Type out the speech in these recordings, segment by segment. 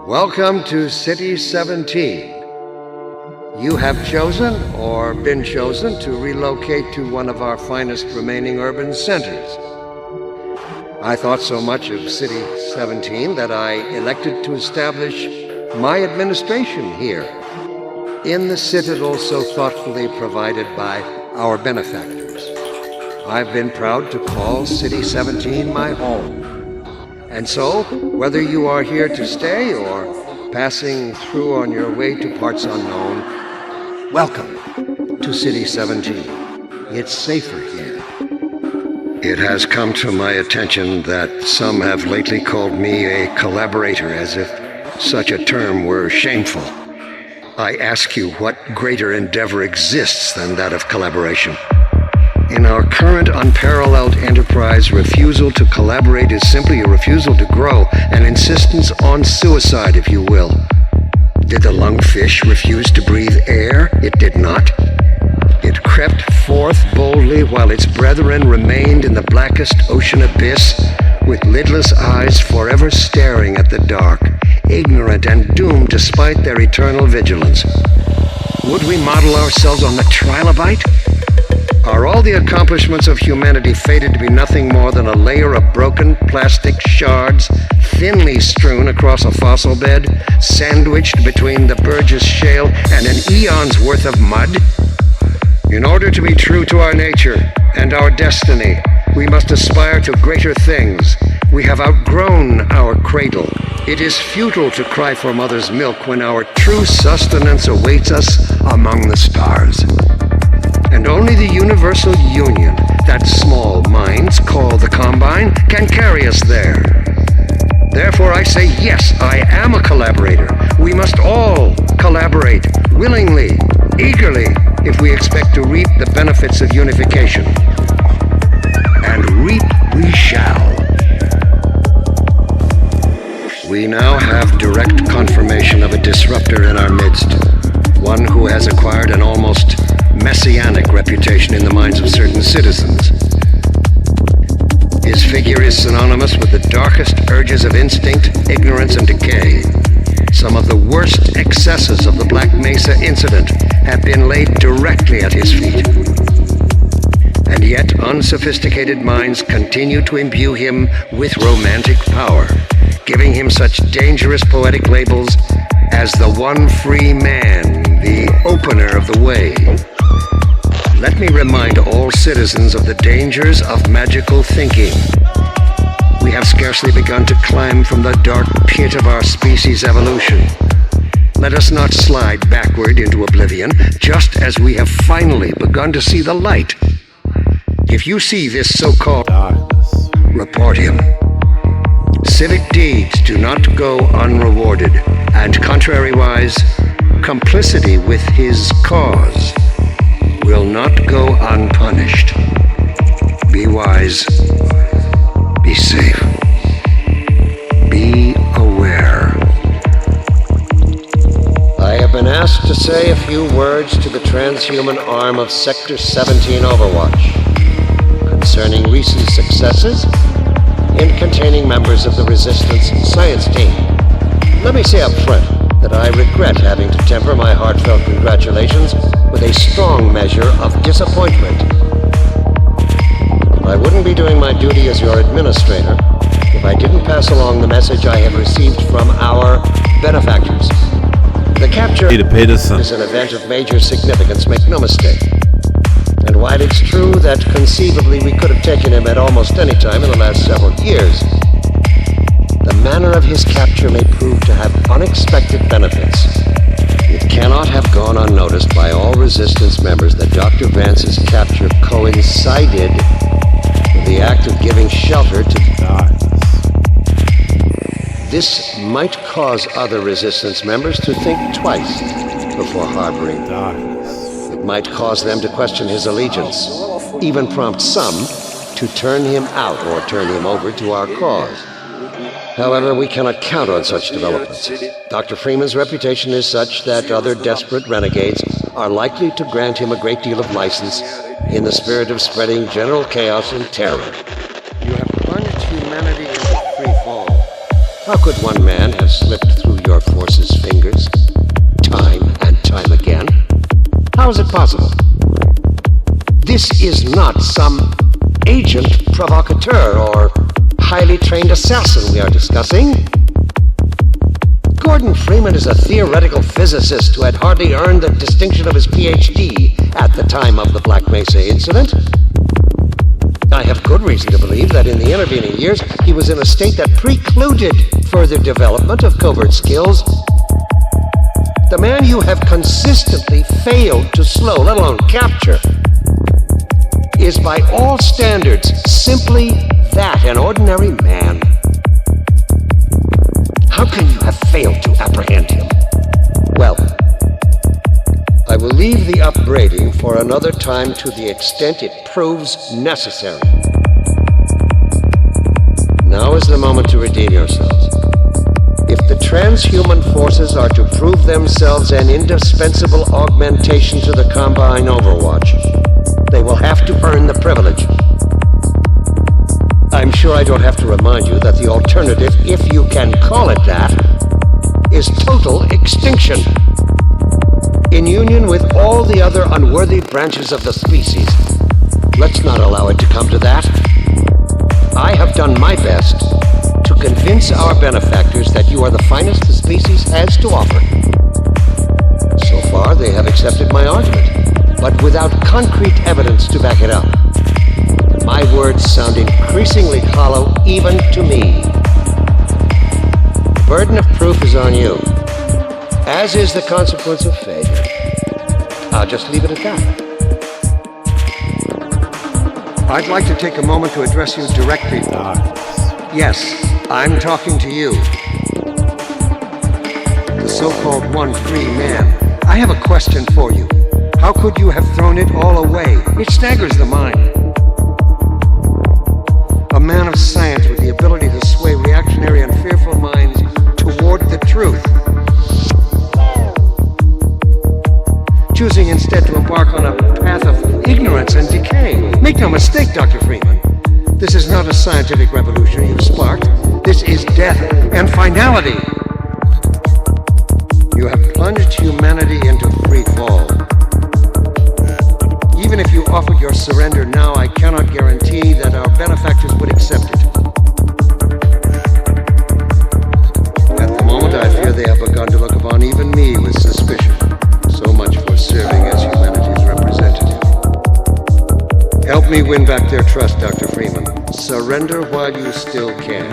Welcome to City 17. You have chosen, or been chosen, to relocate to one of our finest remaining urban centers. I thought so much of City 17 that I elected to establish my administration here, in the citadel so thoughtfully provided by our benefactors. I've been proud to call City 17 my home. And so, whether you are here to stay or passing through on your way to parts unknown, welcome to City 17. It's safer here. It has come to my attention that some have lately called me a collaborator, as if such a term were shameful. I ask you, what greater endeavor exists than that of collaboration? In our current unparalleled enterprise, refusal to collaborate is simply a refusal to grow, an insistence on suicide, if you will. Did the lungfish refuse to breathe air? It did not. It crept forth boldly while its brethren remained in the blackest ocean abyss, with lidless eyes forever staring at the dark, ignorant and doomed despite their eternal vigilance. Would we model ourselves on the trilobite? Are all the accomplishments of humanity fated to be nothing more than a layer of broken plastic shards, thinly strewn across a fossil bed, sandwiched between the Burgess Shale and an eon's worth of mud? In order to be true to our nature and our destiny, we must aspire to greater things. We have outgrown our cradle. It is futile to cry for mother's milk when our true sustenance awaits us among the stars. And only the universal union that small minds call the Combine can carry us there. Therefore I say, yes, I am a collaborator. We must all collaborate, willingly, eagerly, if we expect to reap the benefits of unification. And reap we shall. We now have direct confirmation of a disruptor in our midst, one who has acquired an almost messianic reputation in the minds of certain citizens. His figure is synonymous with the darkest urges of instinct, ignorance, and decay. Some of the worst excesses of the Black Mesa incident have been laid directly at his feet. And yet unsophisticated minds continue to imbue him with romantic power, giving him such dangerous poetic labels as the one free man, the opener of the way. Let me remind all citizens of the dangers of magical thinking. We have scarcely begun to climb from the dark pit of our species' evolution. Let us not slide backward into oblivion, just as we have finally begun to see the light. If you see this so-called darkness, report him. Civic deeds do not go unrewarded, and contrariwise, complicity with his cause will not go unpunished. Be wise, be safe, be aware. I have been asked to say a few words to the transhuman arm of Sector 17 Overwatch concerning recent successes in containing members of the Resistance Science Team. Let me say up front that I regret having to temper my heartfelt congratulations with a strong measure of disappointment. I wouldn't be doing my duty as your administrator if I didn't pass along the message I have received from our benefactors. The capture is an event of major significance, make no mistake. And while it's true that conceivably we could have taken him at almost any time in the last several years, the manner of his capture may prove to have unexpected benefits. It cannot have gone unnoticed by all Resistance members that Dr. Vance's capture coincided with the act of giving shelter to darkness. This might cause other Resistance members to think twice before harboring darkness. It might cause them to question his allegiance, even prompt some to turn him out or turn him over to our cause. However, we cannot count on such developments. Dr. Freeman's reputation is such that other desperate renegades are likely to grant him a great deal of license in the spirit of spreading general chaos and terror. You have plunged humanity into free How could one man have slipped through your force's fingers, time and time again? How is it possible? This is not some agent provocateur or highly trained assassin we are discussing. Gordon Freeman is a theoretical physicist who had hardly earned the distinction of his PhD at the time of the Black Mesa incident. I have good reason to believe that in the intervening years, he was in a state that precluded further development of covert skills. The man you have consistently failed to slow, let alone capture, is by all standards simply that, an ordinary man. How can you have failed to apprehend him? Well, I will leave the upbraiding for another time to the extent it proves necessary. Now is the moment to redeem yourselves. If the transhuman forces are to prove themselves an indispensable augmentation to the Combine Overwatch, they will have to earn the privilege. I'm sure I don't have to remind you that the alternative, if you can call it that, is total extinction. In union with all the other unworthy branches of the species. Let's not allow it to come to that. I have done my best to convince our benefactors that you are the finest the species has to offer. So far, they have accepted my argument, but without concrete evidence to back it up. My words sound increasingly hollow even to me. The burden of proof is on you, as is the consequence of failure. I'll just leave it at that. I'd like to take a moment to address you directly. DarkNess. Yes, I'm talking to you. The so-called one free man. I have a question for you. How could you have thrown it all away? It staggers the mind. A man of science with the ability to sway reactionary and fearful minds toward the truth. Choosing instead to embark on a path of ignorance and decay. Make no mistake, Dr. Freeman. This is not a scientific revolution you've sparked. This is death and finality. You have plunged humanity into free fall. Even if you offered your surrender now, I cannot guarantee that our benefactors would accept it. At the moment, I fear they have begun to look upon even me with suspicion. So much for serving as humanity's representative. Help me win back their trust, Dr. Freeman. Surrender while you still can.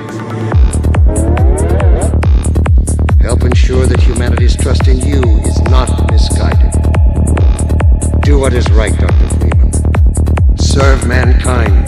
Help ensure that humanity's trust in you is not misguided. Do what is right, Dr. Freeman. Serve mankind.